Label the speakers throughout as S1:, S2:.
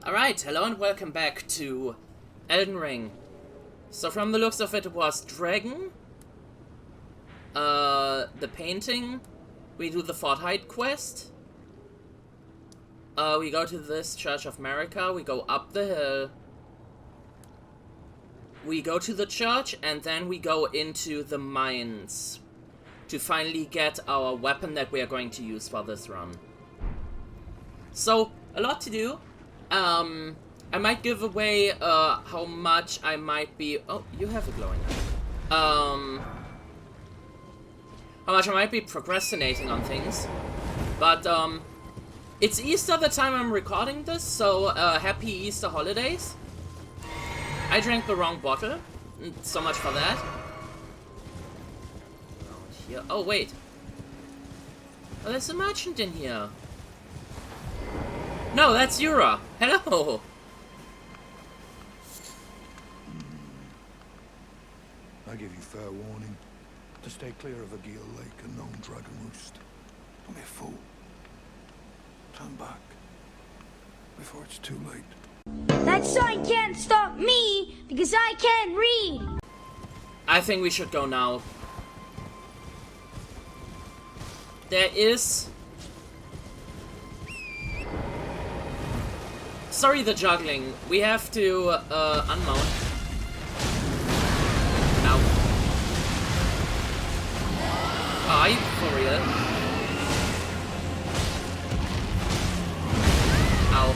S1: Alright, hello and welcome back to Elden Ring. So from the looks of it, it was Dragon, the painting, we do the Fort Haight quest, we go to this Church of Marika, we go up the hill, we go to the church, and then we go into the mines to finally get our weapon that we are going to use for this run. So, a lot to do. I might give away, how much I might be... Oh, you have a glowing eye. How much I might be procrastinating on things. But, it's Easter the time I'm recording this, so, happy Easter holidays. I drank the wrong bottle. So much for that. Here. Oh, wait. Oh, there's a merchant in here. No, that's Yura. Hello.
S2: I give you fair warning to stay clear of Agheel Lake and known dragon roost. Don't be a fool. Turn back before it's too late.
S3: That sign can't stop me because I can't read.
S1: I think we should go now. There is... Sorry, the juggling. We have to, unmount. Ow. Oh, are you for real? Ow.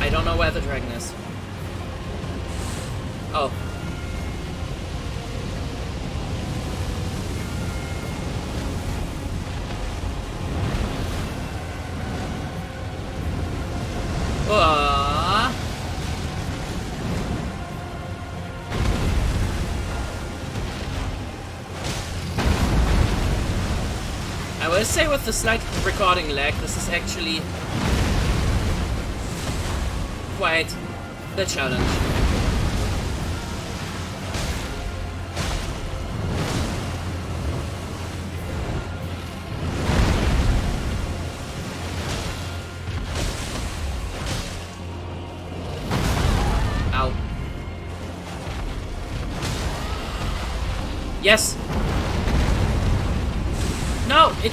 S1: I don't know where the dragon is. Oh. I will say with the slight recording lag, this is actually quite the challenge. Yes! No! It...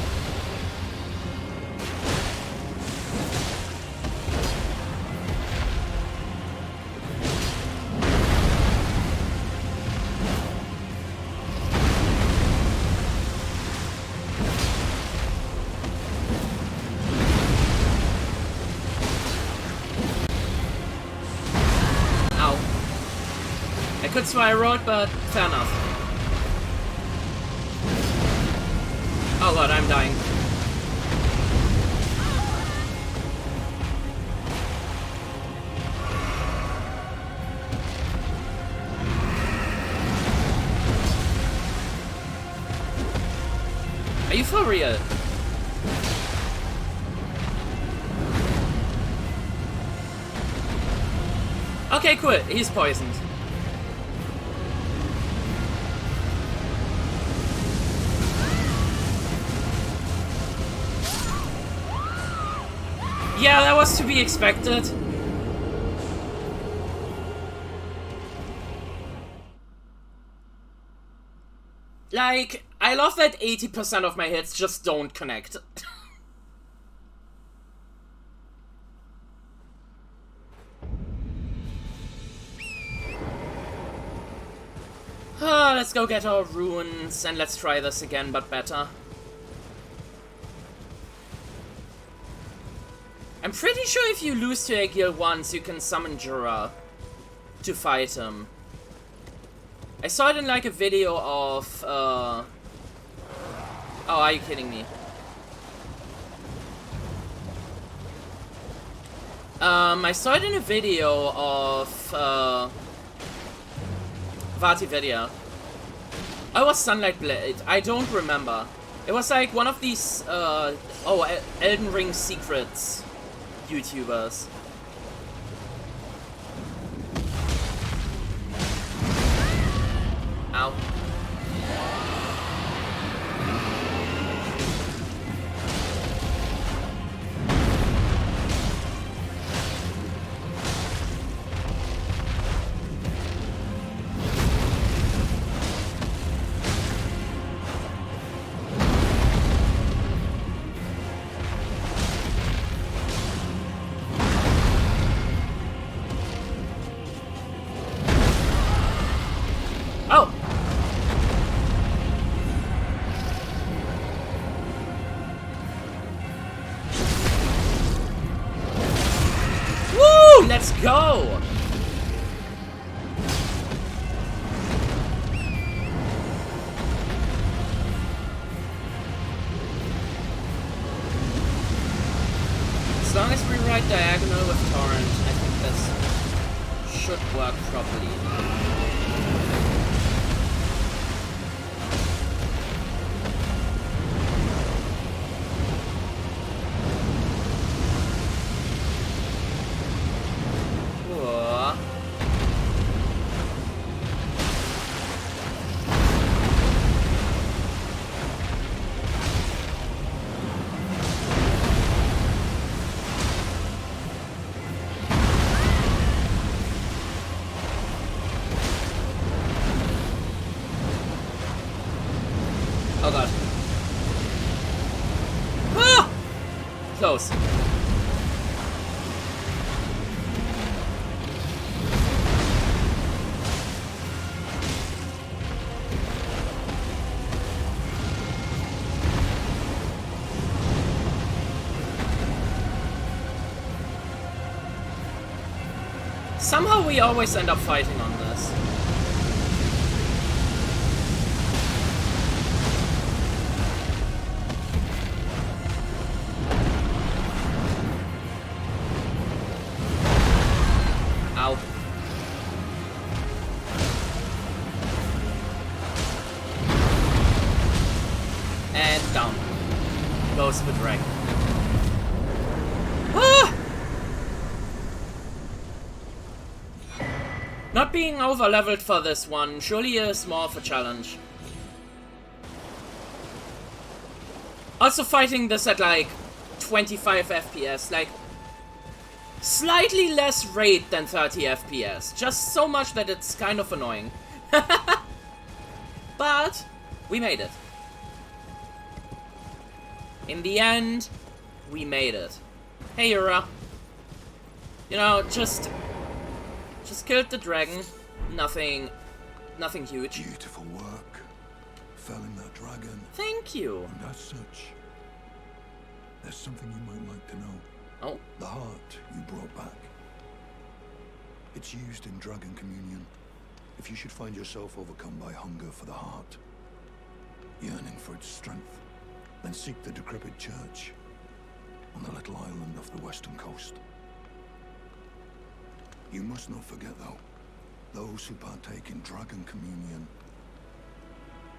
S1: Ow. I could swear I wrote, but fair enough. Oh god, I'm dying. Are you for real? Okay, cool. He's poisoned. Yeah, that was to be expected. Like, I love that 80% of my hits just don't connect. Let's go get our runes and let's try this again, but better. I'm pretty sure if you lose to Agheel once, you can summon Yura to fight him. I saw it in like a video of, Oh, are you kidding me? I saw it in a video of, Vtuber. Oh, it was Sunlight Blade. I don't remember. It was like one of these, Elden Ring secrets YouTubers. Ow. Oh! Woo! Let's go! As long as we ride diagonal with Torrent, I think this should work properly. Oh god. Ah! Close. Somehow we always end up fighting on this. Ow. And down goes the dragon. Ah! Not being over-leveled for this one surely is more of a challenge. Also fighting this at like 25 FPS, like slightly less rate than 30 FPS. Just so much that it's kind of annoying. But we made it. In the end, we made it. Hey Yura. You know, just killed the dragon. Nothing huge.
S2: Beautiful work. Felling that dragon.
S1: Thank you.
S2: And as such, there's something you might like to know.
S1: Oh.
S2: The heart you brought back. It's used in dragon communion. If you should find yourself overcome by hunger for the heart, yearning for its strength, then seek the decrepit church on the little island off the western coast. You must not forget, though, those who partake in dragon communion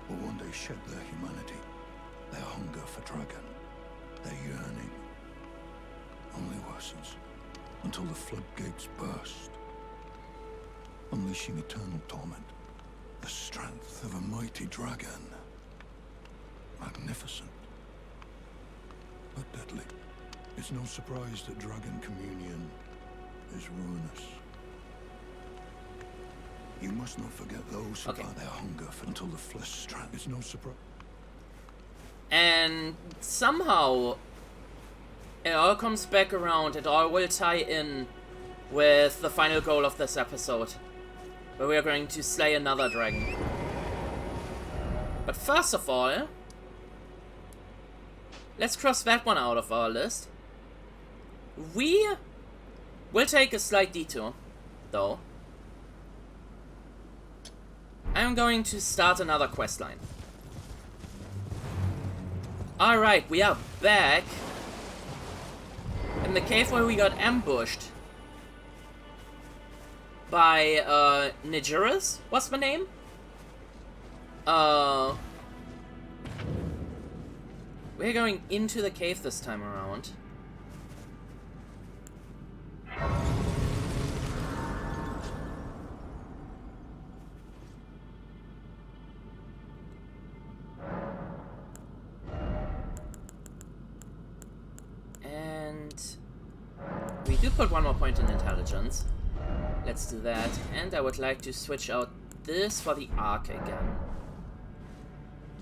S2: will one day shed their humanity, their hunger for dragon, their yearning only worsens until the floodgates burst, unleashing eternal torment, the strength of a mighty dragon. Magnificent, but deadly. It's no surprise that dragon communion is ruinous. You must not forget those who are their hunger for until the flesh strand. It's no surprise.
S1: And somehow it all comes back around. It all will tie in with the final goal of this episode, where we are going to slay another dragon. But first of all, let's cross that one out of our list. We will take a slight detour, though. I'm going to start another questline. Alright, we are back in the cave where we got ambushed by, Nigerus? What's the name? We're going into the cave this time around. do put one more point in intelligence. Let's do that. And I would like to switch out this for the arc again.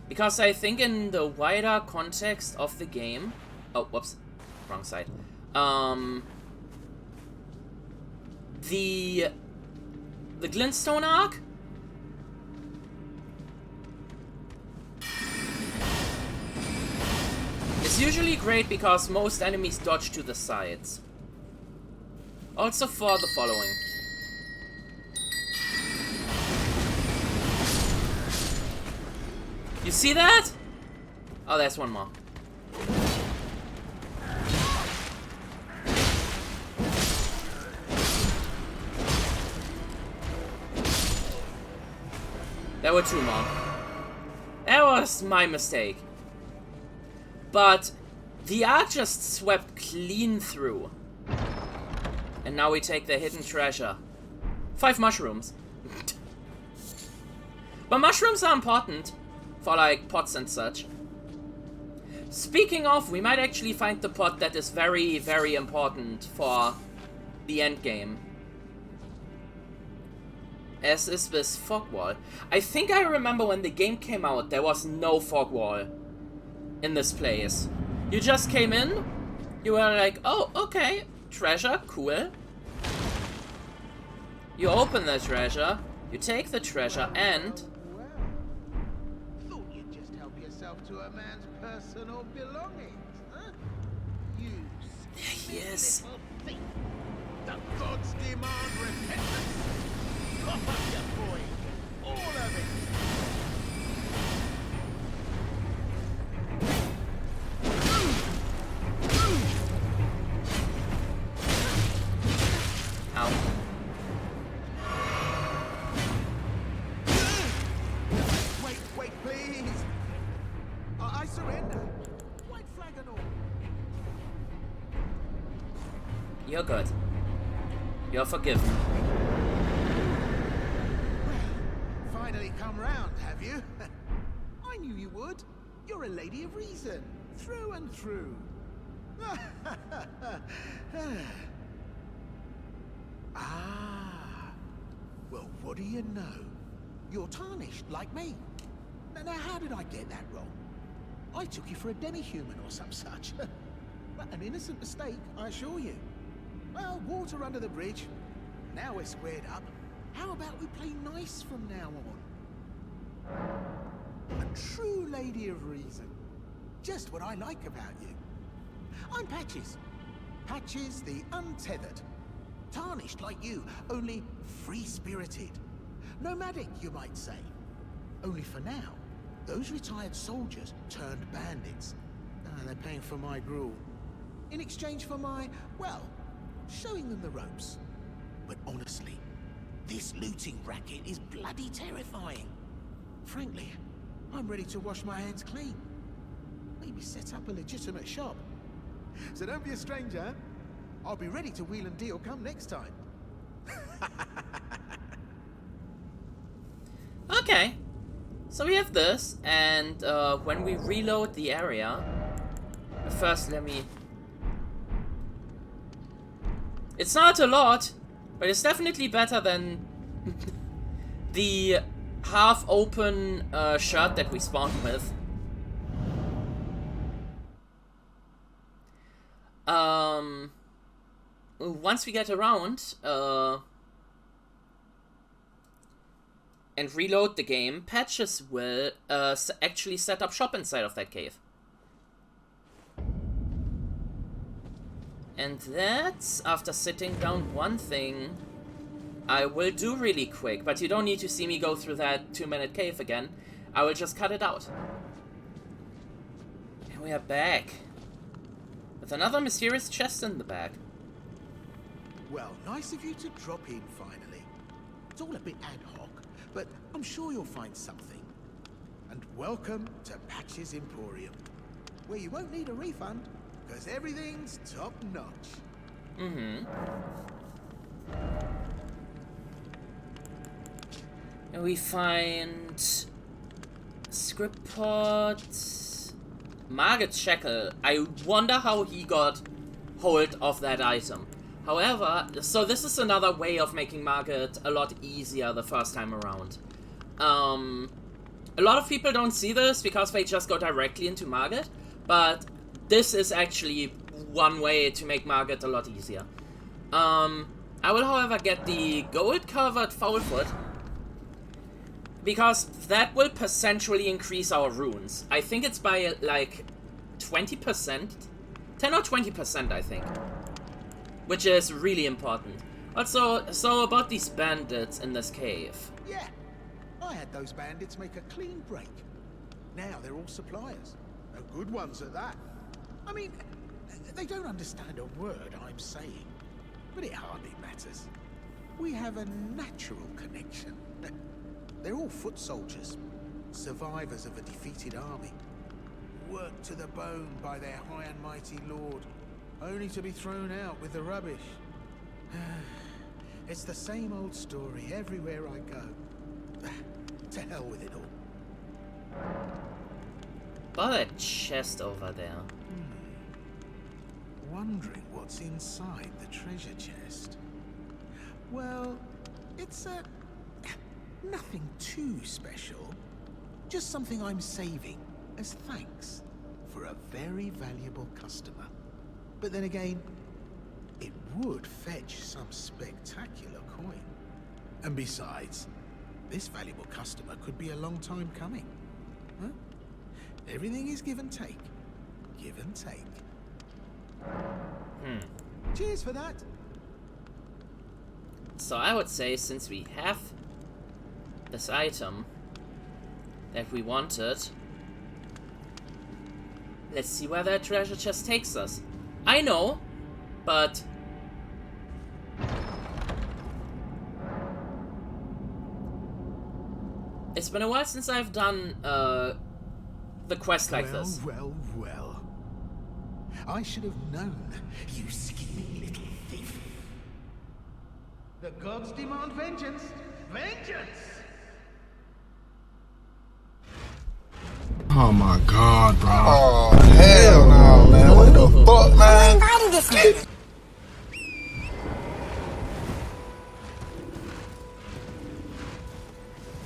S1: Because I think in the wider context of the game... Oh, whoops. Wrong side. The glintstone arc is usually great because most enemies dodge to the sides. Also for the following. You see that? Oh, there's one more. There were two more. That was my mistake. But the arc just swept clean through. And now we take the hidden treasure. 5 mushrooms. But mushrooms are important. For like pots and such. Speaking of, we might actually find the pot that is very, very important for the end game. As is this fog wall. I think I remember when the game came out, there was no fog wall in this place. You just came in, you were like, oh, okay, treasure, cool. You open the treasure, you take the treasure, and...
S4: Thought you'd just help yourself to a man's personal belongings, huh? You
S1: Yes.
S4: little thief. The gods demand repentance. Cough up your boy. All of it.
S1: Ow.
S4: Wait, please. I surrender. White flag and all.
S1: You're good. You're forgiven.
S4: Well, finally come round, have you? I knew you would. You're a lady of reason, through and through. Ah. Well, what do you know? You're tarnished, like me. Now, how did I get that wrong? I took you for a demi-human or some such. But an innocent mistake, I assure you. Well, water under the bridge. Now we're squared up. How about we play nice from now on? A true lady of reason. Just what I like about you. I'm Patches. Patches the Untethered. Tarnished like you, only free-spirited. Nomadic, you might say. Only for now, those retired soldiers turned bandits. They're paying for my gruel. In exchange for my, well, showing them the ropes. But honestly, this looting racket is bloody terrifying. Frankly, I'm ready to wash my hands clean. Maybe set up a legitimate shop. So don't be a stranger. I'll be ready to wheel and deal come next time.
S1: Okay. So we have this, and when we reload the area... First, let me... It's not a lot, but it's definitely better than the half-open shirt that we spawned with. Once we get around and reload the game, Patches will actually set up shop inside of that cave. And that's after sitting down one thing I will do really quick, but you don't need to see me go through that 2-minute cave again. I will just cut it out. And we are back. With another mysterious chest in the back.
S4: Well, nice of you to drop in finally. It's all a bit ad hoc, but I'm sure you'll find something. And welcome to Patches Emporium, where you won't need a refund, because everything's top-notch.
S1: Mm-hmm. And we find... script pods... Margot's shackle. I wonder how he got hold of that item. However, so this is another way of making Margit a lot easier the first time around. A lot of people don't see this because they just go directly into Margit, but this is actually one way to make Margit a lot easier. I will, however, get the gold-covered foulfoot, because that will percentually increase our runes. I think it's by, like, 20%? 10 or 20%, I think. Which is really important. Also, so about these bandits in this cave.
S4: Yeah, I had those bandits make a clean break. Now they're all suppliers. No good ones at that. I mean, they don't understand a word I'm saying. But it hardly matters. We have a natural connection. They're all foot soldiers, survivors of a defeated army, worked to the bone by their high and mighty lord, only to be thrown out with the rubbish. It's the same old story everywhere I go. To hell with it all.
S1: About a chest over there.
S4: Wondering what's inside the treasure chest. Well, it's nothing too special. Just something I'm saving as thanks for a very valuable customer. But then again, it would fetch some spectacular coin. And besides, this valuable customer could be a long time coming. Huh? Everything is give and take. Give and take. Cheers for that.
S1: So I would say, since we have this item that we wanted, let's see where that treasure chest takes us. I know, but it's been a while since I've done the quest like this.
S4: Well. I should have known, you scheming little thief. The gods demand vengeance. Vengeance!
S5: Oh my god, bro.
S2: Oh, hell no, man. What the fuck, man?
S3: Invited this man.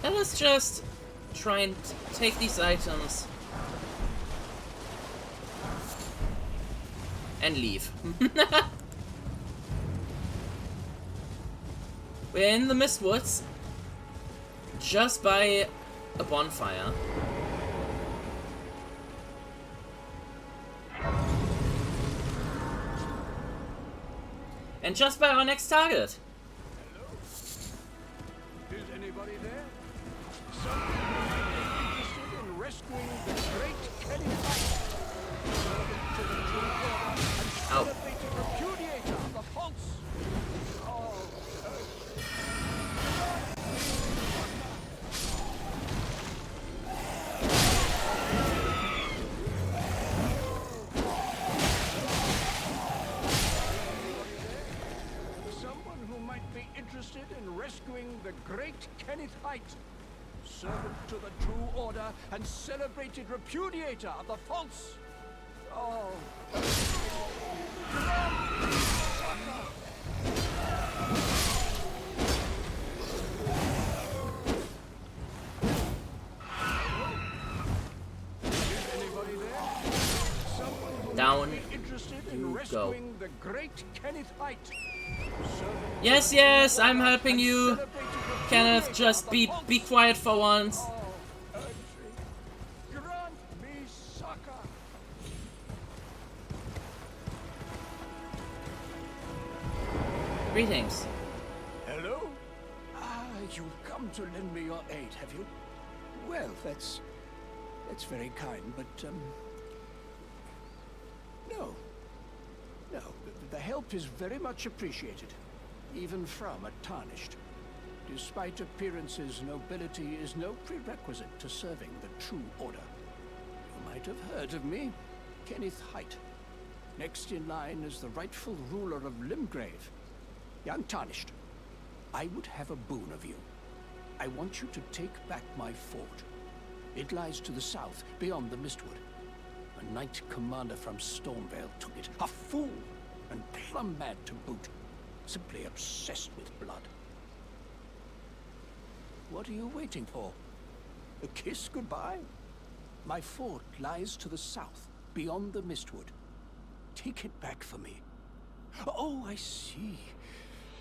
S1: And let's just try and take these items and leave. We're in the Mistwoods, just by a bonfire. And just by our next target.
S6: Hello? Is anybody there? Someone interested in rescuing the great Kenneth Haight? Servant to the true order and celebrated repudiator of the false. Someone who might be interested in rescuing the great Kenneth Haight, servant to the true order and celebrated repudiator of the false.
S1: Down
S6: Interested
S1: you
S6: in
S1: go.
S6: rescuing the great Kenneth Haight.
S1: Yes, I'm helping you. Kenneth, just be quiet for once.
S6: Grant me succor.
S1: Greetings.
S6: Hello? You've come to lend me your aid, have you? Well, that's very kind, but no, the help is very much appreciated, even from a tarnished. Despite appearances, nobility is no prerequisite to serving the true order. You might have heard of me, Kenneth Haight. Next in line is the rightful ruler of Limgrave, young Tarnished. I would have a boon of you. I want you to take back my fort. It lies to the south, beyond the Mistwood. A knight commander from Stormveil took it. A fool! And plumb mad to boot. simply obsessed with blood. What are you waiting for? A kiss goodbye? My fort lies to the south, beyond the Mistwood. Take it back for me. Oh, I see.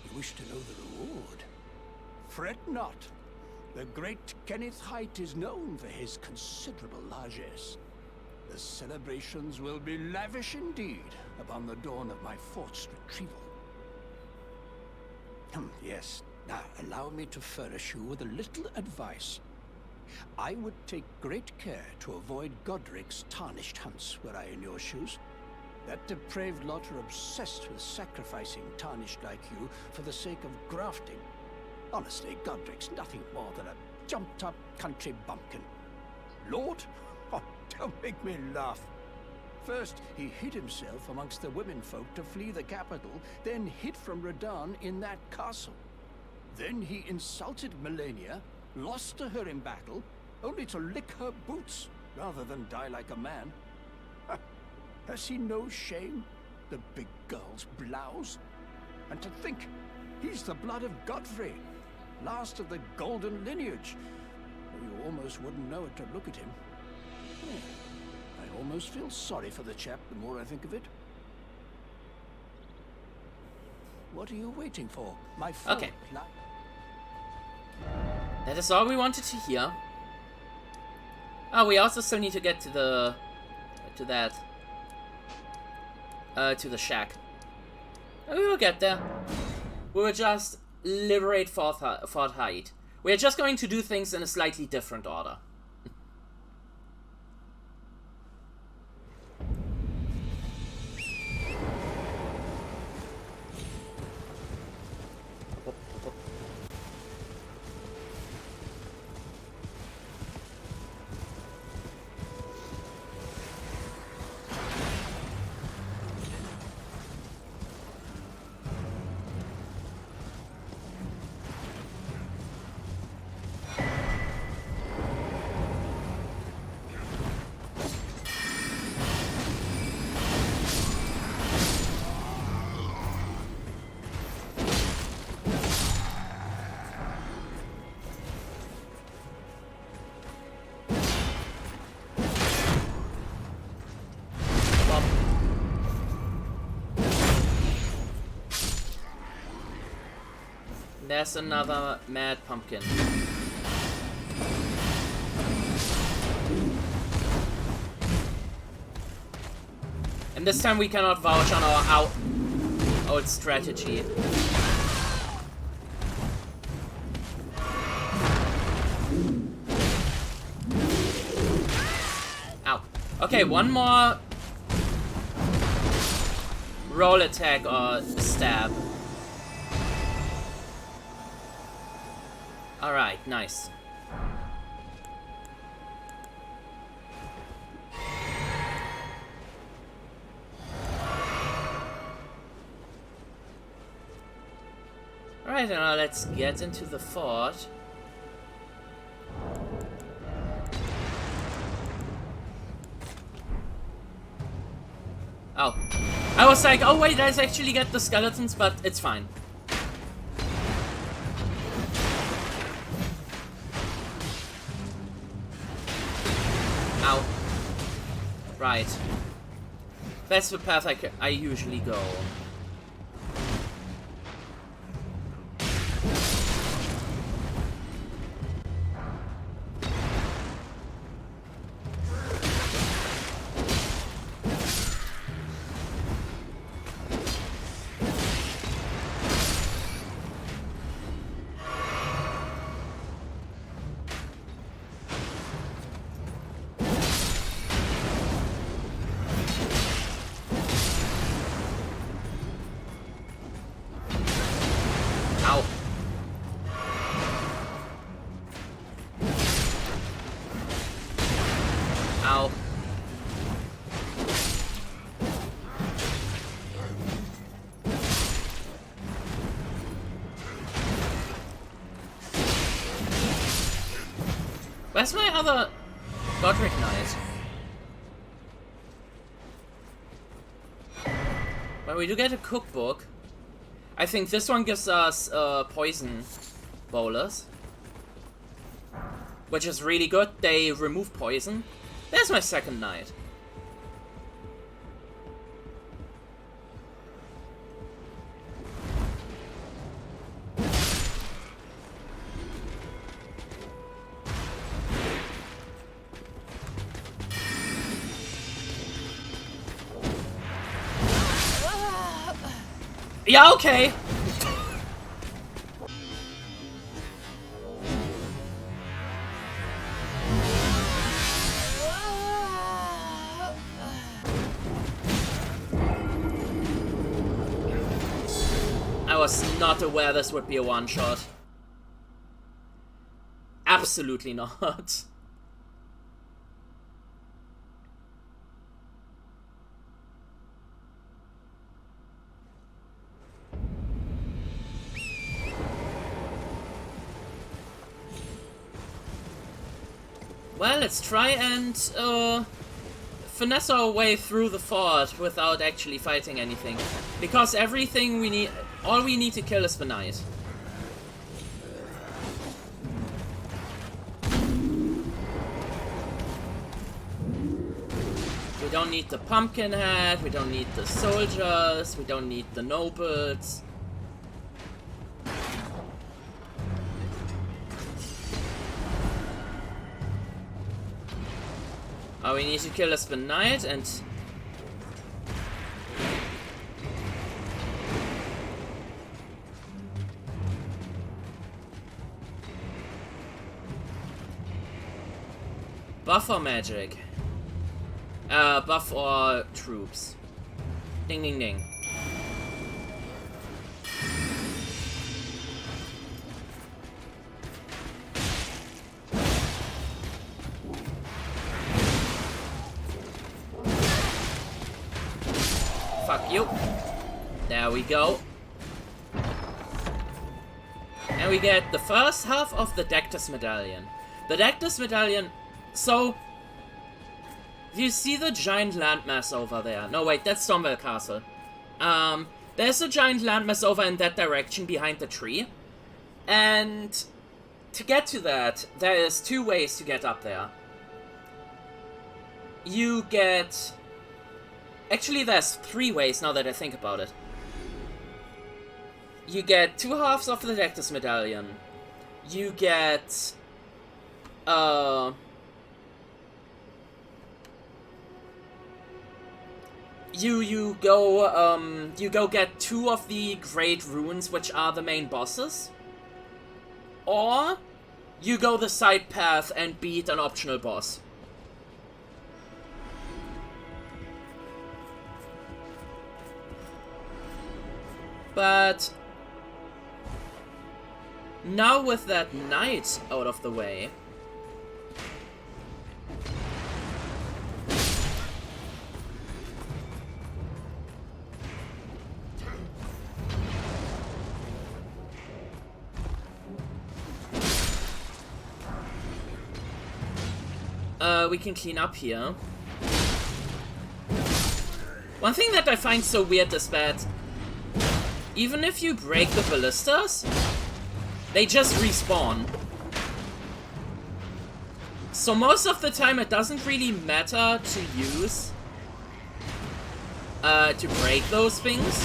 S6: You wish to know the reward. Fret not. The great Kenneth Haight is known for his considerable largesse. The celebrations will be lavish indeed upon the dawn of my fort's retrieval. Yes. Now, allow me to furnish you with a little advice. I would take great care to avoid Godric's tarnished hunts were I in your shoes. That depraved lot are obsessed with sacrificing tarnished like you for the sake of grafting. Honestly, Godric's nothing more than a jumped-up country bumpkin. Lord? Oh, don't make me laugh. First, he hid himself amongst the womenfolk to flee the capital, then hid from Radahn in that castle. Then he insulted Melania, lost to her in battle, only to lick her boots, rather than die like a man. Has he no shame, the big girl's blouse? And to think, he's the blood of Godfrey, last of the golden lineage. You almost wouldn't know it to look at him. I almost feel sorry for the chap the more I think of it. What are you waiting for? My phone.
S1: Okay. That is all we wanted to hear. Oh, we also still need to get to the... to the shack. We will get there. We will just liberate Fort Haight. We are just going to do things in a slightly different order. There's another mad pumpkin. And this time we cannot vouch on our old strategy. Ow. Okay, one more roll attack or stab. Alright, nice. Alright, now let's get into the fort. Oh. I was like, oh wait, let's actually get the skeletons, but it's fine. Ow. Right. That's the path I usually go. Where's my other Godric Knight? Well, we do get a cookbook. I think this one gives us poison bowlers, which is really good. They remove poison. There's my second knight. Yeah, okay. I was not aware this would be a one-shot. Absolutely not. Well, let's try and finesse our way through the fort without actually fighting anything. Because everything we need, all we need to kill is the knight. We don't need the pumpkin head, we don't need the soldiers, we don't need the nobles. Oh, we need to kill the knight and... Buff or magic? Buff or troops? Ding ding ding. Fuck you. There we go. And we get the first half of the Dectus Medallion. The Dectus Medallion... So... You see the giant landmass over there? No, wait, that's Moonveil Castle. There's a giant landmass over in that direction behind the tree. And... To get to that, there is two ways to get up there. You get... Actually, there's three ways now that I think about it. You get two halves of the Dectus Medallion. You get... You go get two of the Great Runes, which are the main bosses. Or, you go the side path and beat an optional boss. But now with that knight out of the way, we can clean up here. One thing that I find so weird is that even if you break the ballistas, they just respawn. So most of the time it doesn't really matter to use to break those things.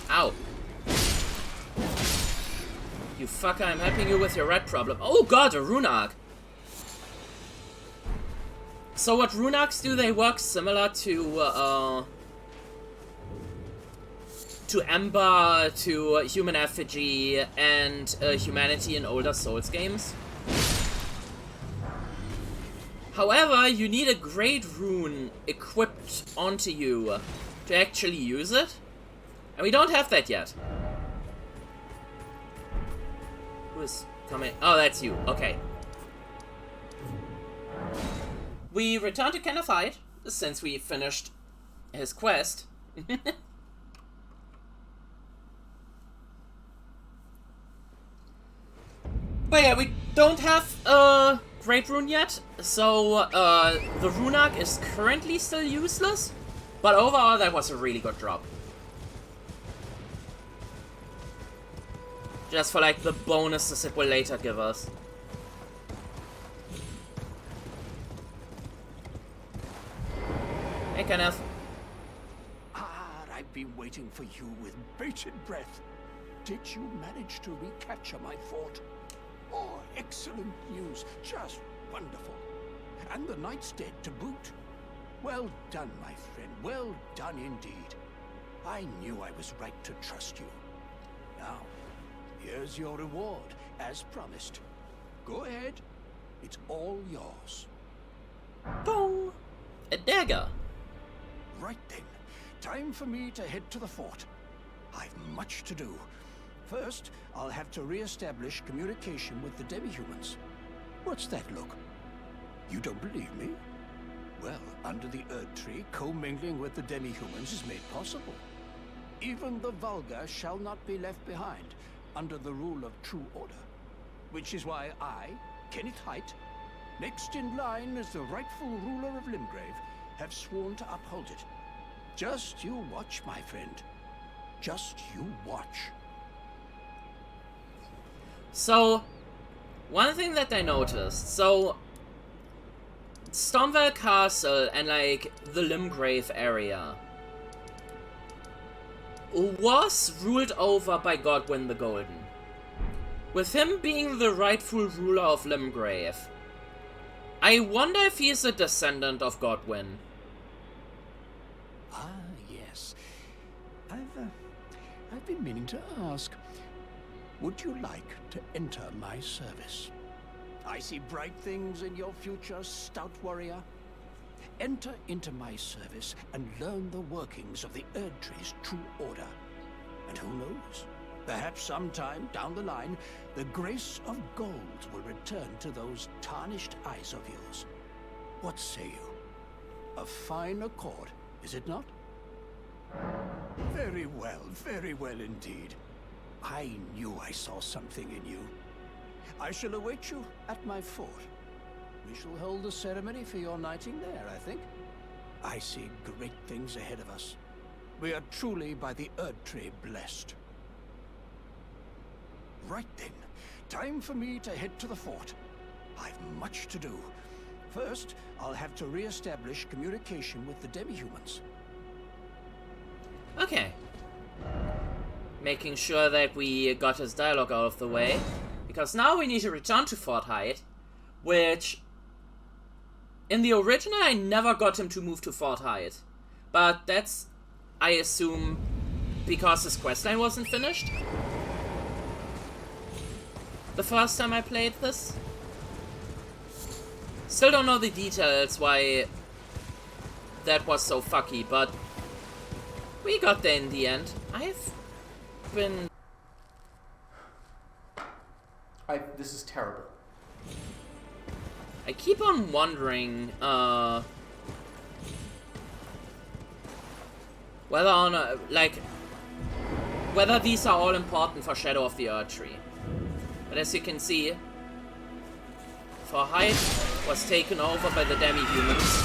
S1: Ow. You fucker, I'm helping you with your red problem. Oh god, a rune arc. So what rune arcs do, they work similar to Ember, to Human Effigy, and Humanity in older Souls games. However, you need a Great Rune equipped onto you to actually use it, and we don't have that yet. Who is coming? Oh, that's you. Okay. We return to Kenneth Haight, since we finished his quest. But yeah, we don't have Great Rune yet, so the Rune Arc is currently still useless, but overall that was a really good drop. Just for like the bonuses it will later give us. Hey Kenneth.
S6: I've been waiting for you with bated breath. Did you manage to recapture my fort? Oh, excellent news. Just wonderful. And the knight's dead to boot. Well done, my friend. Well done indeed. I knew I was right to trust you. Now, here's your reward, as promised. Go ahead. It's all yours.
S1: Boom! A dagger.
S6: Right then. Time for me to head to the fort. I've much to do. First, I'll have to re-establish communication with the demi-humans. What's that look? You don't believe me? Well, under the Erd Tree, commingling with the demi-humans is made possible. Even the vulgar shall not be left behind, under the rule of true order. Which is why I, Kenneth Haight, next in line as the rightful ruler of Limgrave, have sworn to uphold it. Just you watch, my friend. Just you watch.
S1: So, one thing that I noticed, so Stormveil Castle and like the Limgrave area was ruled over by Godwyn the Golden. With him being the rightful ruler of Limgrave, I wonder if he is a descendant of Godwyn.
S6: Ah, yes. I've been meaning to ask. Would you like to enter my service? I see bright things in your future, stout warrior. Enter into my service and learn the workings of the Erd Tree's true order. And who knows? Perhaps sometime down the line, the grace of gold will return to those tarnished eyes of yours. What say you? A fine accord, is it not? Very well indeed. I knew I saw something in you. I shall await you at my fort. We shall hold a ceremony for your knighting there, I think. I see great things ahead of us. We are truly by the Erd Tree blessed. Right then, time for me to head to the fort. I've much to do. First, I'll have to re-establish communication with the demi-humans.
S1: Okay. Making sure that we got his dialogue out of the way. Because now we need to return to Fort Haight, which in the original I never got him to move to Fort Haight. But that's, I assume, because his questline wasn't finished. The first time I played this. Still don't know the details why that was so fucky, but we got there in the end. I've been...
S5: This is terrible.
S1: I keep on wondering, whether or not, like, whether these are all important for Shadow of the Erd Tree. But as you can see, Fort Haight was taken over by the demi-humans.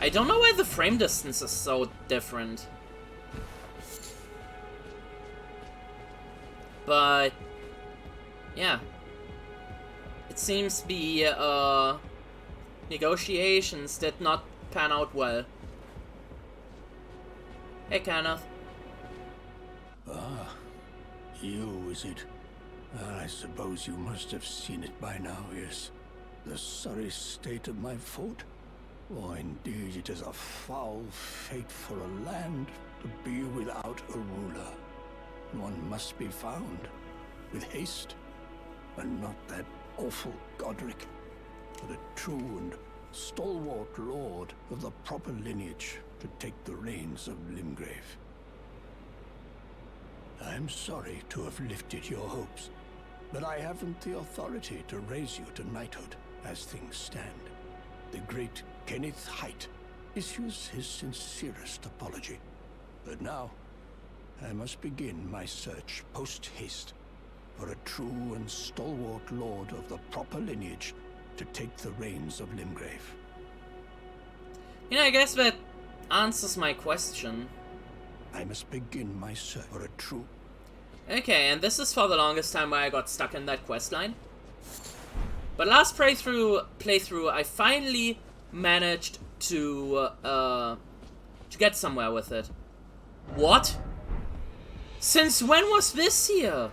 S1: I don't know why the frame distance is so different. But yeah. It seems the negotiations did not pan out well. Hey Kenneth.
S6: Ah, you, is it? I suppose you must have seen it by now, yes. The sorry state of my fort. Oh, indeed, it is a foul fate for a land to be without a ruler. One must be found, with haste, and not that awful Godric, but a true and stalwart lord of the proper lineage to take the reins of Limgrave. I'm sorry to have lifted your hopes, but I haven't the authority to raise you to knighthood as things stand. The great Kenneth Haight issues his sincerest apology. But now, I must begin my search post-haste for a true and stalwart lord of the proper lineage to take the reins of Limgrave.
S1: You know, I guess that answers my question.
S6: I must begin my search for a true...
S1: Okay, and this is for the longest time where I got stuck in that questline. But last playthrough, I finally managed to get somewhere with it. What? Since when was this here?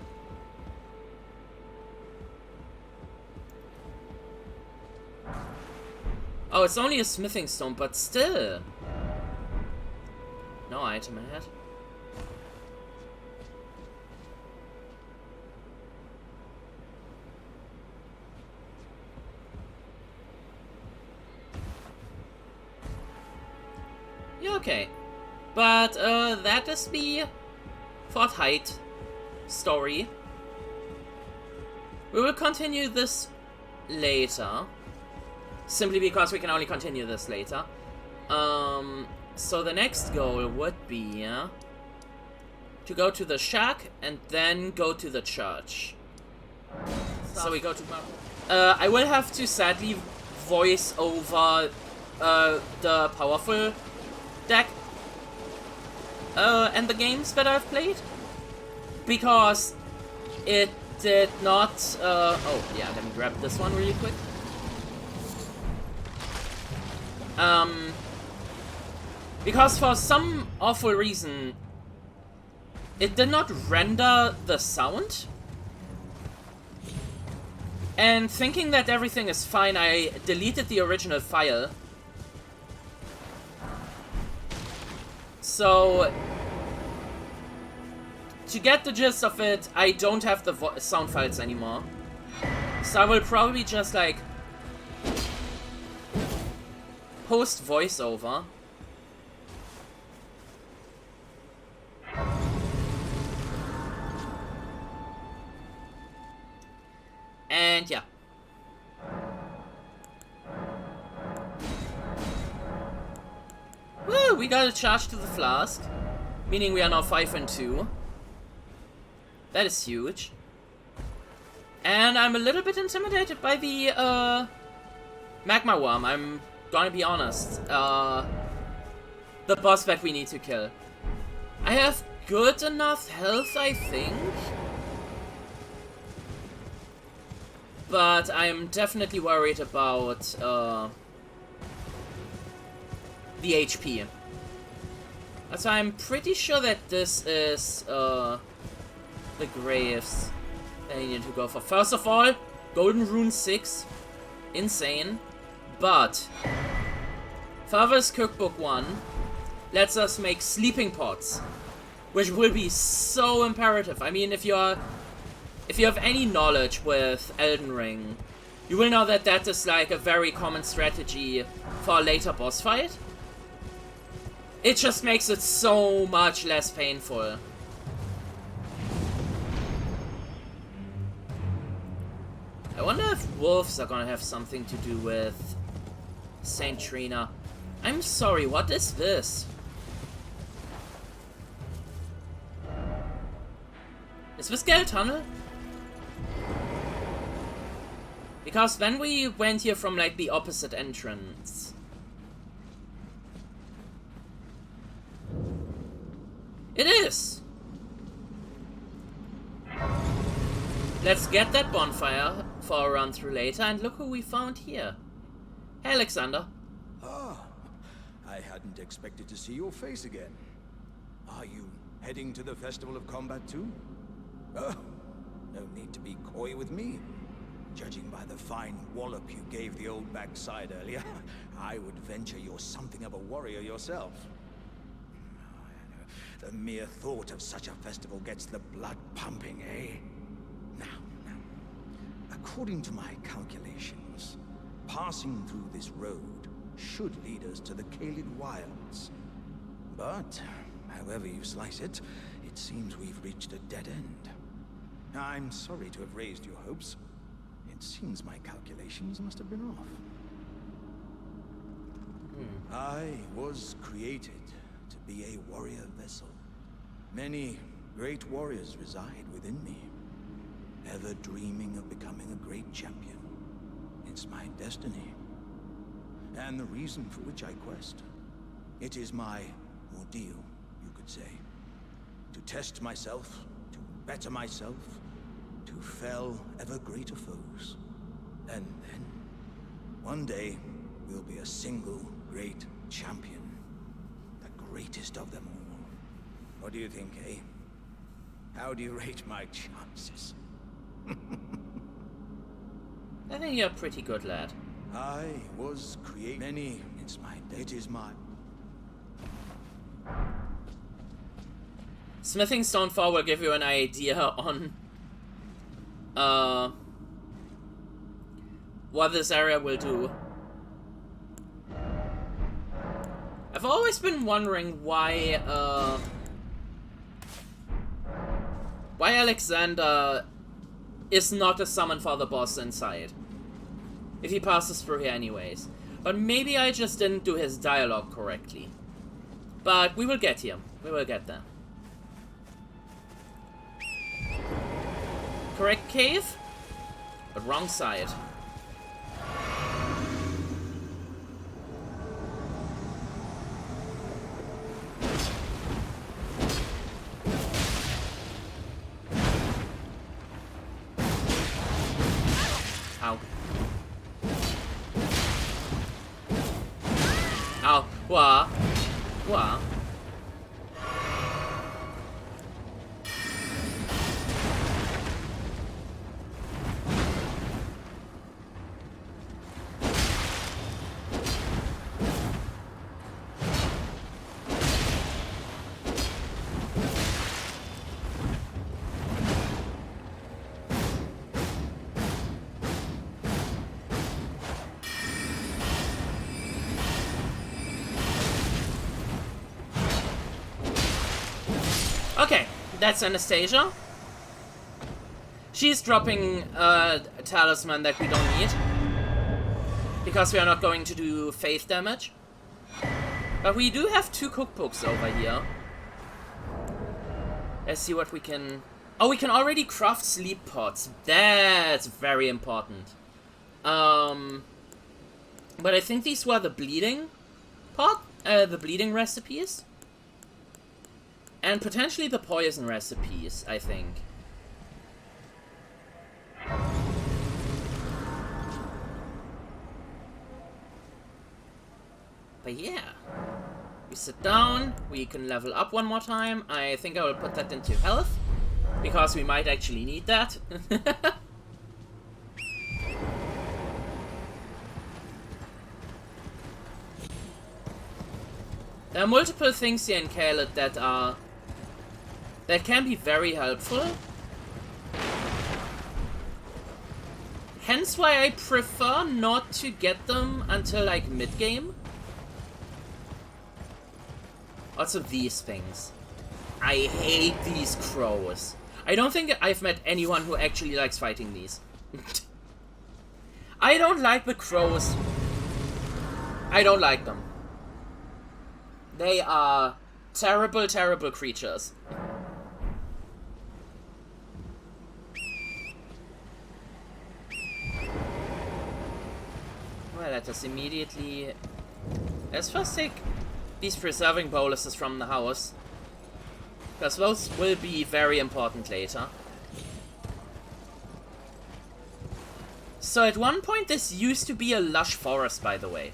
S1: Oh, it's only a smithing stone, but still. No item ahead. Yeah, okay. But, that is the Fort Haight story. We will continue this later. Simply because we can only continue this later. So the next goal would be to go to the shack and then go to the church. So we go to... I will have to sadly voice over the powerful deck and the games that I've played. Because it did not... oh, yeah, let me grab this one really quick. Because for some awful reason, it did not render the sound. And thinking that everything is fine, I deleted the original file. So, to get the gist of it, I don't have the sound files anymore. So I will probably just, like, post voiceover. And yeah. Woo! We got a charge to the flask. Meaning we are now 5 and 2. That is huge. And I'm a little bit intimidated by the Magma Wyrm, I'm gonna be honest. The boss that we need to kill. I have good enough health, I think. But I'm definitely worried about the HP. So I'm pretty sure that this is the graves that I need to go for. First of all, Golden Rune 6. Insane. But Ferver Cookbook 1 lets us make sleeping pots, which will be so imperative. I mean, if you have any knowledge with Elden Ring, you will know that that is like a very common strategy for a later boss fight. It just makes it so much less painful. I wonder if wolves are gonna have something to do with Saint Trina. I'm sorry, what is this? Is this Gael Tunnel? Because then we went here from like the opposite entrance. It is! Let's get that bonfire for a run through later, and look who we found here. Hey, Alexander.
S7: Ah, I hadn't expected to see your face again. Are you heading to the Festival of Combat too? Oh, no need to be coy with me. Judging by the fine wallop you gave the old backside earlier, I would venture you're something of a warrior yourself. The mere thought of such a festival gets the blood pumping, eh? Now, according to my calculations, passing through this road should lead us to the Caelid Wilds. But, however you slice it, it seems we've reached a dead end. I'm sorry to have raised your hopes. It seems my calculations must have been off. I was created to be a warrior vessel. Many great warriors reside within me, ever dreaming of becoming a great champion. It's my destiny, and the reason for which I quest. It is my ordeal, you could say. To test myself, to better myself, to fell ever greater foes. And then, one day, we'll be a single great champion. The greatest of them all. What do you think, eh? How do you rate my chances?
S1: I think you're a pretty good lad.
S7: I was created many. It's my. It is my.
S1: Smithing Stone 4 will give you an idea on what this area will do. I've always been wondering why Alexander is not a summon for the boss inside. If he passes through here anyways. But maybe I just didn't do his dialogue correctly. But we will get here. We will get there. Correct cave, but wrong side. Ow. Ow. Wah. Wah. Okay, that's Anastasia. She's dropping a talisman that we don't need, because we are not going to do faith damage. But we do have 2 cookbooks over here. Let's see what we can... Oh, we can already craft sleep pots. That's very important. But I think these were the bleeding pot, the bleeding recipes. And potentially the poison recipes, I think. But yeah. We sit down, we can level up one more time. I think I will put that into health, because we might actually need that. There are multiple things here in Caelid that can be very helpful. Hence why I prefer not to get them until like mid-game. Also these things. I hate these crows. I don't think I've met anyone who actually likes fighting these. I don't like the crows. I don't like them. They are terrible, terrible creatures. Well, let us immediately... Let's first take these preserving boluses from the house, because those will be very important later. So at one point this used to be a lush forest, by the way.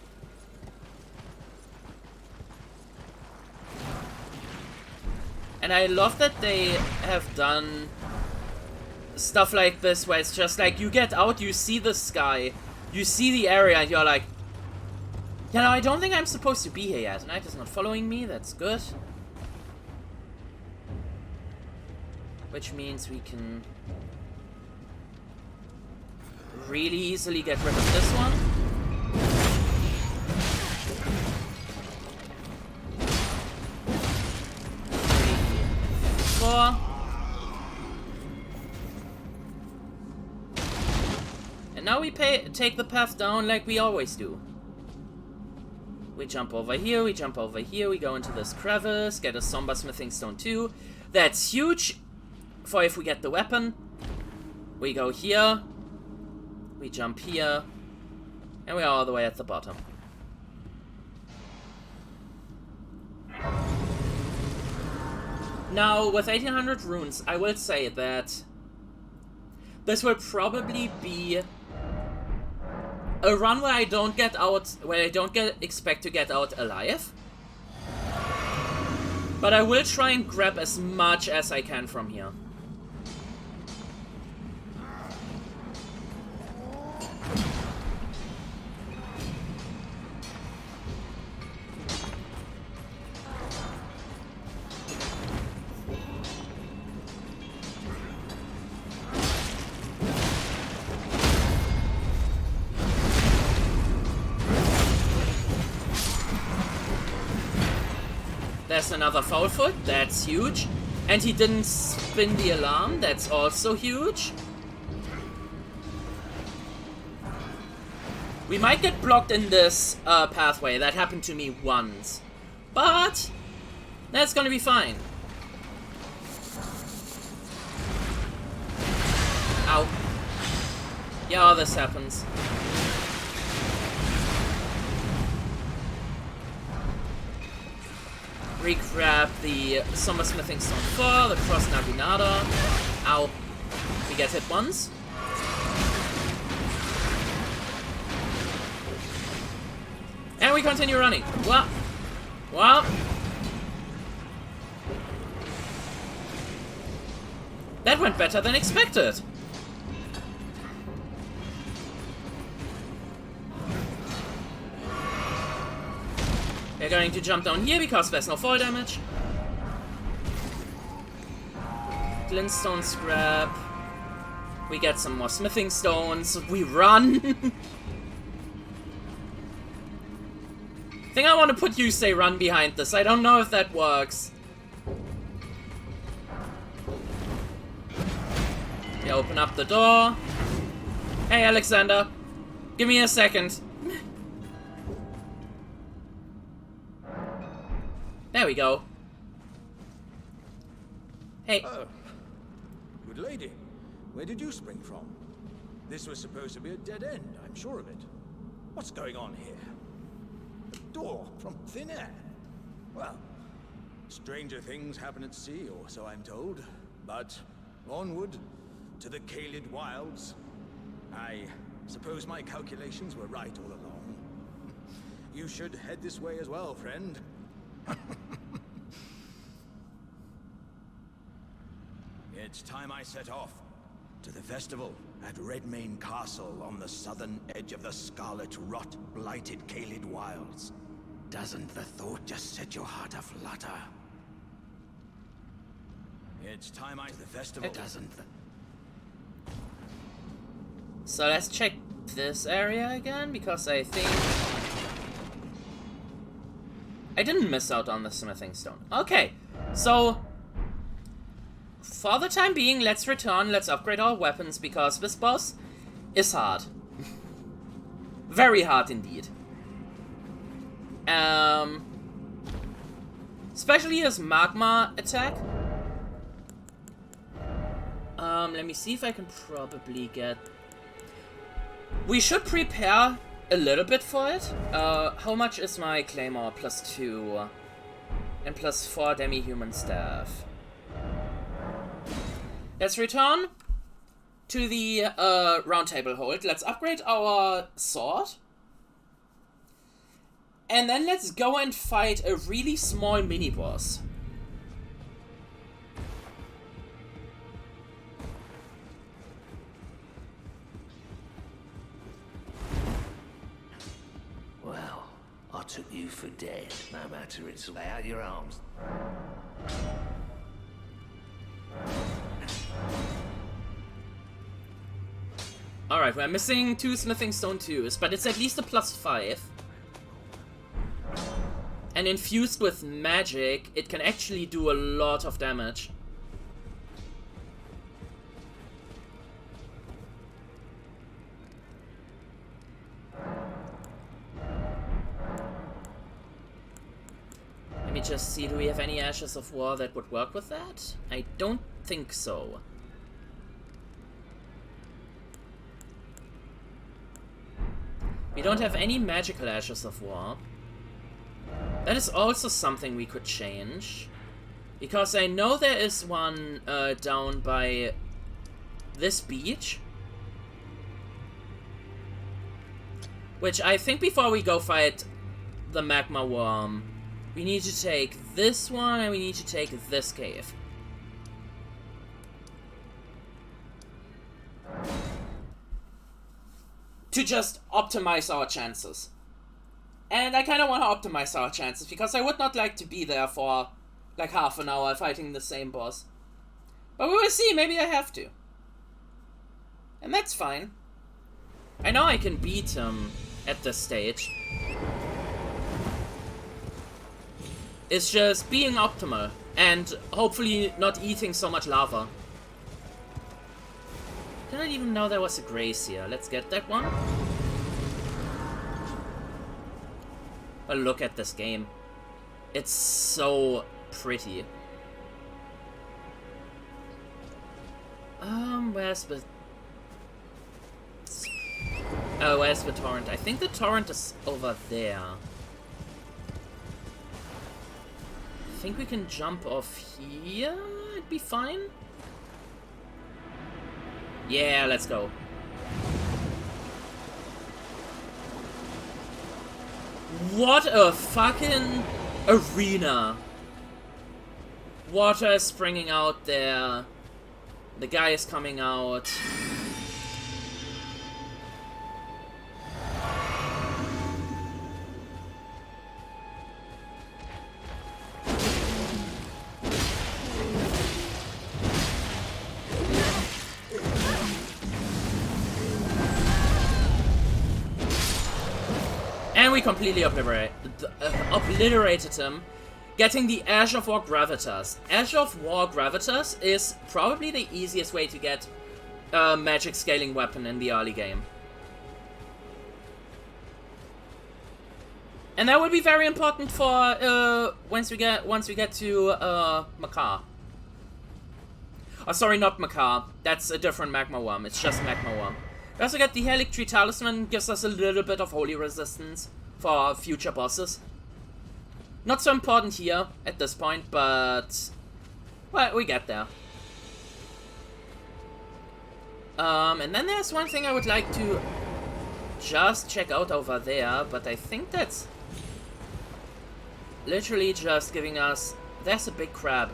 S1: And I love that they have done stuff like this, where it's just like, you get out, you see the sky, you see the area, and you're like, you know, I don't think I'm supposed to be here yet. Night is not following me, that's good. Which means we can really easily get rid of this one. before. And now we take the path down like we always do. We jump over here, we jump over here, we go into this crevice, get a somber smithing stone too. That's huge for if we get the weapon. We go here, we jump here, and we're all the way at the bottom. Now, with 1800 runes, I will say that this will probably be a run where I don't get out, expect to get out alive. But I will try and grab as much as I can from here. There's another foul foot, that's huge. And he didn't spin the alarm, that's also huge. We might get blocked in this pathway, that happened to me once. But that's gonna be fine. Ow. Yeah, this happens. Re-grab the Summer Smithing Stone 4, the Cross Naginata. Ow. We get hit once. And we continue running. What? What? That went better than expected. We're going to jump down here because there's no fall damage. Glintstone scrap. We get some more smithing stones. We run. I think I want to put you say run behind this. I don't know if that works. We open up the door. Hey, Alexander. Give me a second. There we go. Hey.
S7: Oh. Good lady. Where did you spring from? This was supposed to be a dead end, I'm sure of it. What's going on here? A door from thin air? Well, stranger things happen at sea, or so I'm told. But onward to the Caelid Wilds. I suppose my calculations were right all along. You should head this way as well, friend. It's time I set off to the festival at Redmane Castle on the southern edge of the scarlet rot blighted Caelid Wilds. Doesn't the thought just set your heart aflutter? It's time I to the festival.
S1: So let's check this area again, because I think I didn't miss out on the smithing stone. Okay, so for the time being, let's return, let's upgrade our weapons, because this boss is hard. Very hard indeed. Especially his Magma attack. Let me see if I can probably get... We should prepare a little bit for it. How much is my Claymore? +2. And +4 demi-human staff. Let's return to the Roundtable hold. Let's upgrade our sword. And then let's go and fight a really small mini-boss.
S8: Well, I took you for dead, no matter it's lay out your arms.
S1: Alright, we're missing 2 smithing stone 2s, but it's at least a +5. And infused with magic, it can actually do a lot of damage. just see, do we have any Ashes of War that would work with that? I don't think so. We don't have any magical Ashes of War. That is also something we could change. Because I know there is one down by this beach. Which I think before we go fight the Magma Worm, we need to take this one and we need to take this cave. To just optimize our chances. And I kind of want to optimize our chances, because I would not like to be there for like half an hour fighting the same boss. But we will see, maybe I have to. And that's fine. I know I can beat him at this stage. It's just being optimal, and hopefully not eating so much lava. Didn't even know there was a grace here. Let's get that one. Oh, look at this game. It's so pretty. Where's the... Oh, where's the torrent? I think the torrent is over there. I think we can jump off here. It'd be fine. Yeah, let's go. What a fucking arena. Water is springing out there. The guy is coming out. And we completely obliterated him, getting the Ash of War Gravitas. Ash of War Gravitas is probably the easiest way to get a magic scaling weapon in the early game. And that will be very important for once we get to Makar. Oh, sorry, not Makar. That's a different Magma Worm. It's just Magma Worm. We also get the Helix Tree Talisman, gives us a little bit of holy resistance for future bosses. Not so important here at this point, but well, we get there. And then there's one thing I would like to just check out over there, but I think that's literally just giving us... There's a big crab.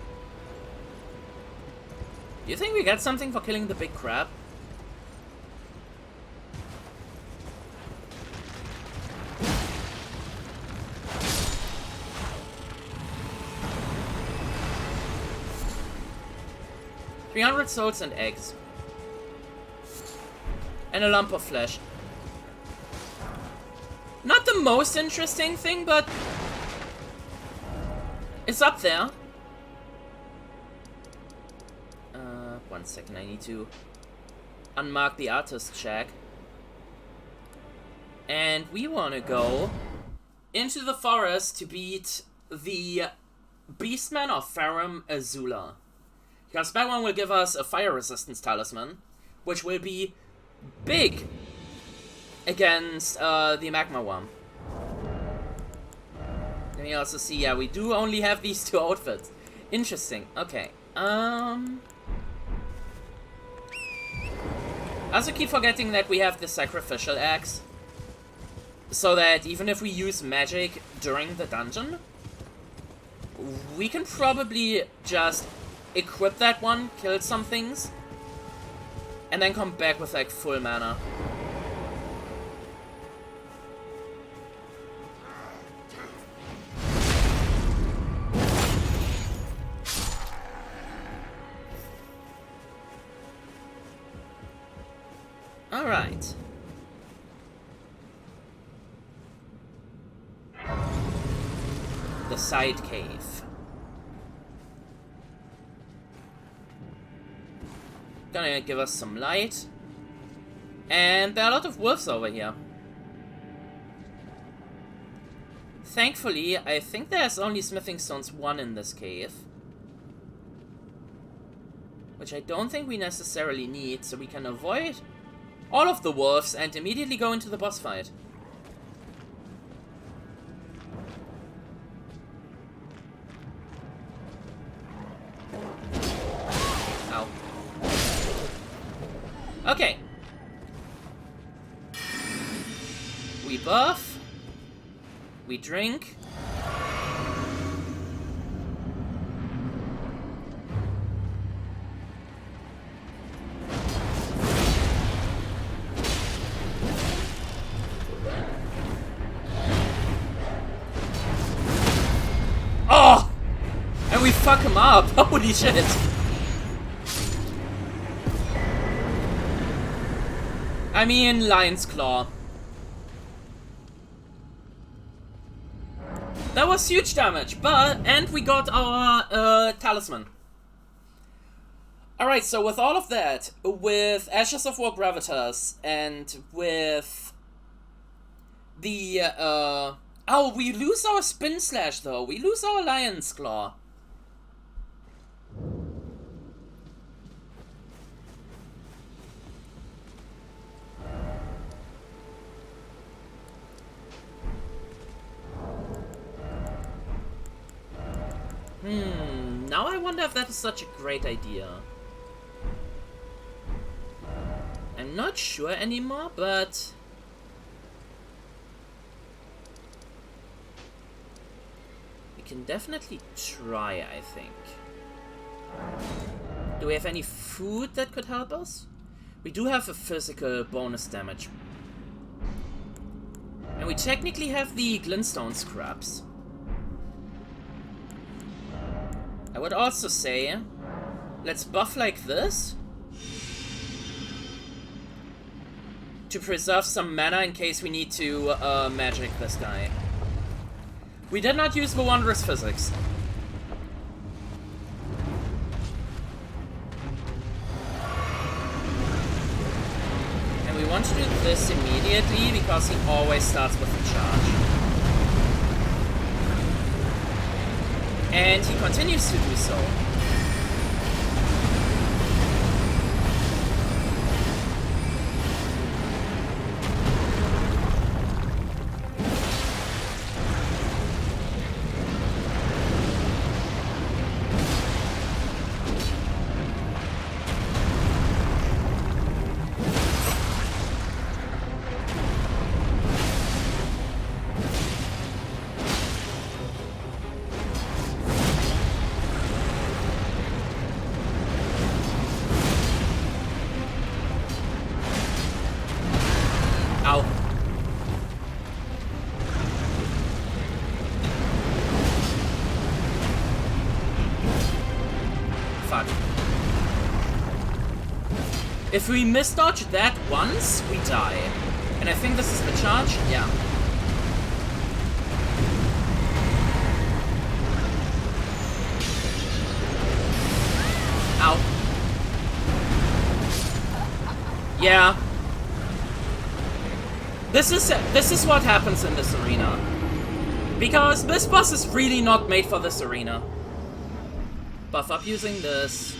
S1: Do you think we get something for killing the big crab? $300 souls and eggs. And a lump of flesh. Not the most interesting thing, but it's up there. One second, I need to unmark the artist check. And we want to go into the forest to beat the Beastman of Farum, Azula. Because that one will give us a fire resistance talisman, which will be big against the Magma Worm. Let me also see, yeah, we do only have these two outfits. Interesting, okay. I also keep forgetting that we have the sacrificial axe. So that even if we use magic during the dungeon, we can probably just equip that one, kill some things, and then come back with like full mana. Alright. The side cave. Gonna give us some light. And there are a lot of wolves over here. Thankfully, I think there's only smithing stones 1 in this cave. Which I don't think we necessarily need, so we can avoid all of the wolves and immediately go into the boss fight. Ow. Okay. We buff. We drink. Oh! And we fuck him up. Holy shit. I mean, Lion's Claw. That was huge damage, and we got our talisman. Alright, so with all of that, with Ashes of War Gravitas, and with the, oh, we lose our Spin Slash, though. We lose our Lion's Claw. Now I wonder if that is such a great idea. I'm not sure anymore, but... we can definitely try, I think. Do we have any food that could help us? We do have a physical bonus damage. And we technically have the glintstone scraps. I would also say, let's buff like this to preserve some mana in case we need to magic this guy. We did not use the Wondrous Physics. And we want to do this immediately because he always starts with a charge. And he continues to do so. If we misdodge that once, we die. And I think this is the charge? Yeah. Ow. Yeah. This is what happens in this arena. Because this boss is really not made for this arena. Buff up using this.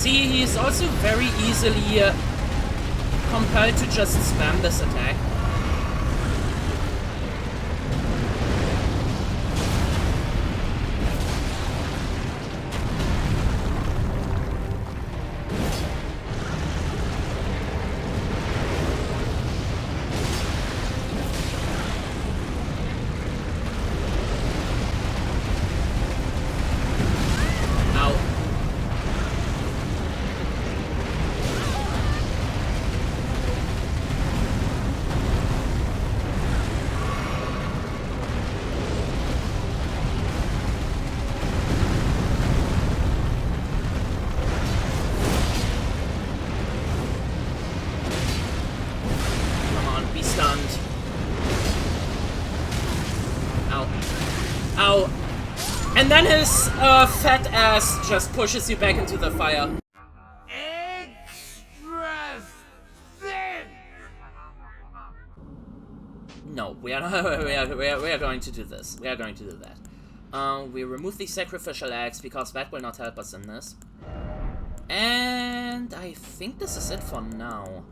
S1: See, he's also very easily compelled to just spam this attack. And then his fat ass just pushes you back into the fire. Extra thin. No, we are going to do this. We are going to do that. We remove the sacrificial eggs because that will not help us in this. And I think this is it for now.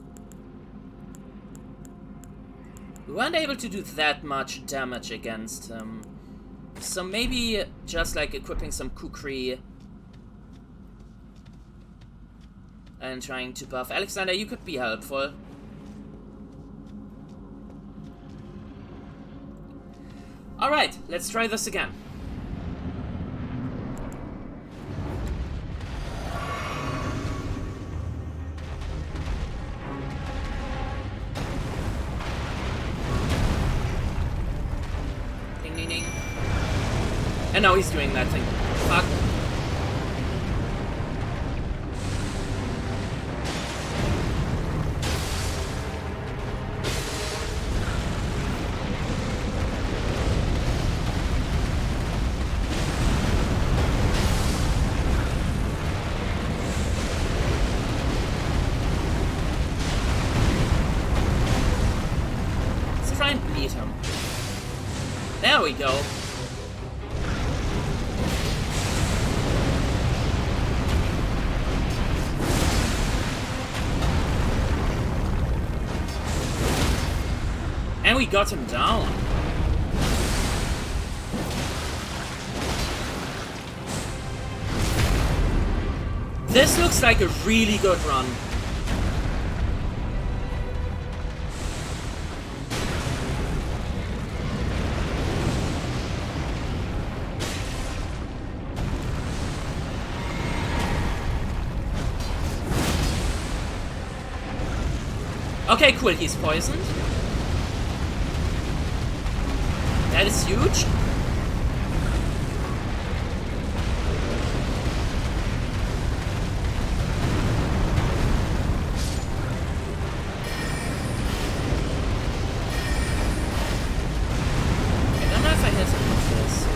S1: We weren't able to do that much damage against him. So maybe just like equipping some kukri and trying to buff. Alexander, you could be helpful. Alright, let's try this again. Ding ding ding. And now he's doing that thing. Fuck. Let's try and bleed him. There we go. And we got him down. This looks like a really good run. Okay, cool, he's poisoned. That is huge. I don't know if I hit him with this.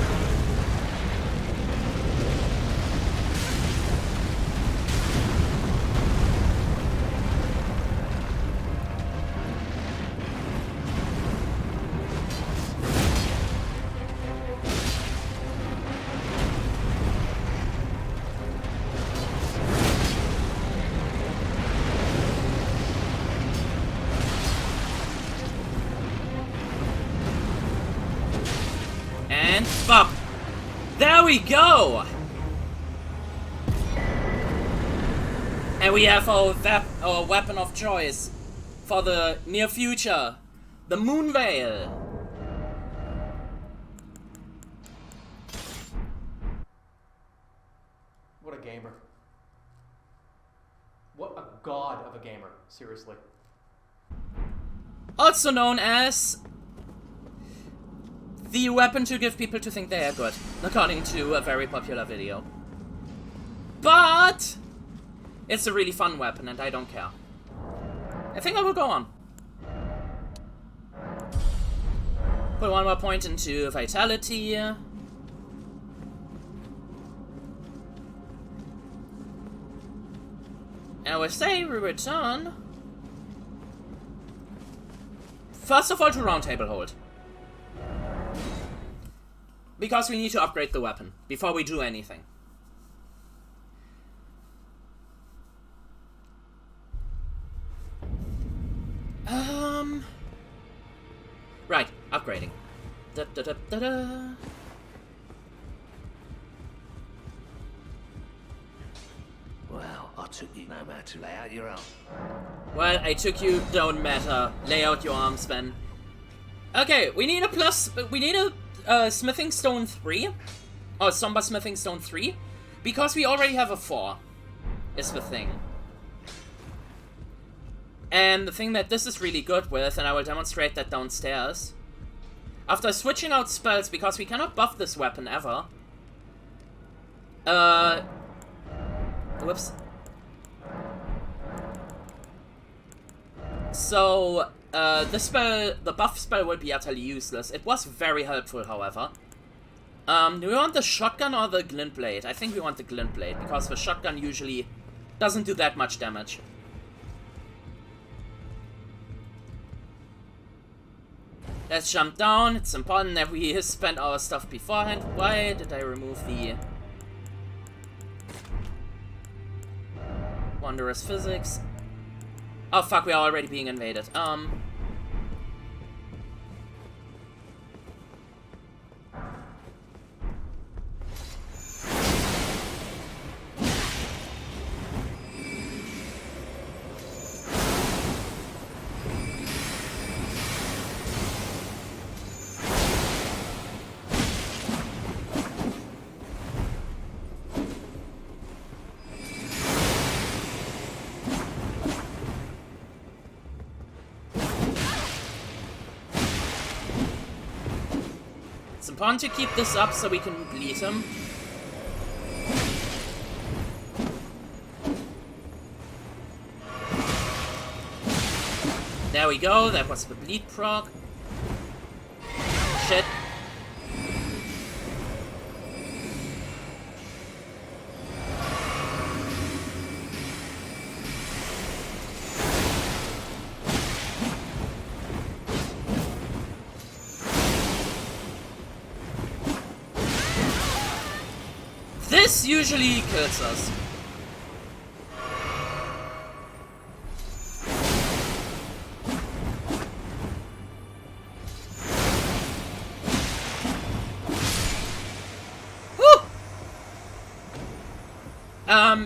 S1: Bop. There we go! And we have our weapon of choice for the near future. The Moonveil.
S5: What a gamer. What a god of a gamer, seriously.
S1: Also known as the weapon to give people to think they are good, according to a very popular video. But it's a really fun weapon and I don't care. I think I will go on. Put one more point into vitality. And I will say we return. First of all to Roundtable hold. Because we need to upgrade the weapon before we do anything. Da, da, da, da, da.
S8: Well, I took you no matter. Lay out your arm.
S1: Well, I took you, don't matter. Lay out your arms, then. Okay, we need a plus. We need a smithing stone 3. Or somber smithing stone 3. Because we already have a 4. Is the thing. And the thing that this is really good with, and I will demonstrate that downstairs. After switching out spells, because we cannot buff this weapon ever. Whoops. So, the buff spell will be utterly useless. It was very helpful, however. Do we want the shotgun or the glint blade? I think we want the glint blade, because the shotgun usually doesn't do that much damage. Let's jump down. It's important that we spend our stuff beforehand. Why did I remove the wondrous physics? Oh fuck, we are already being invaded. It's important to keep this up so we can bleed him. There we go, that was the bleed proc. Shit. This usually kills us. Woo!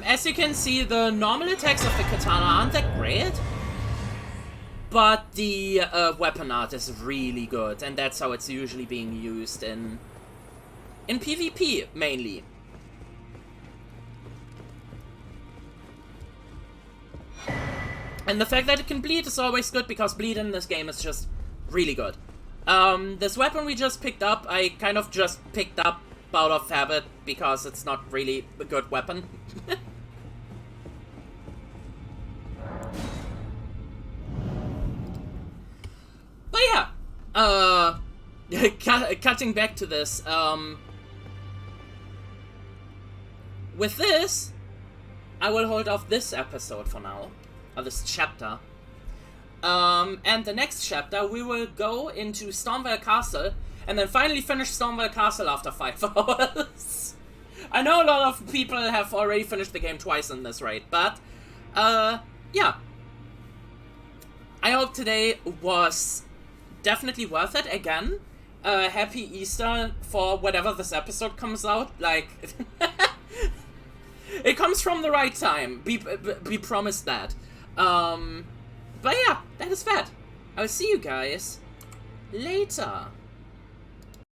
S1: As you can see, the normal attacks of the katana aren't that great, but the weapon art is really good, and that's how it's usually being used in PvP mainly. And the fact that it can bleed is always good, because bleed in this game is just really good. This weapon we just picked up, I kind of just picked up out of habit, because it's not really a good weapon. But yeah, cutting back to this, with this, I will hold off this episode for now. This chapter. And the next chapter, we will go into Stormveil Castle, and then finally finish Stormveil Castle after 5 hours. I know a lot of people have already finished the game twice in this raid, but, yeah. I hope today was definitely worth it. Again, happy Easter for whatever this episode comes out, like... It comes from the right time, be promised that. But yeah, that is that. I'll see you guys later.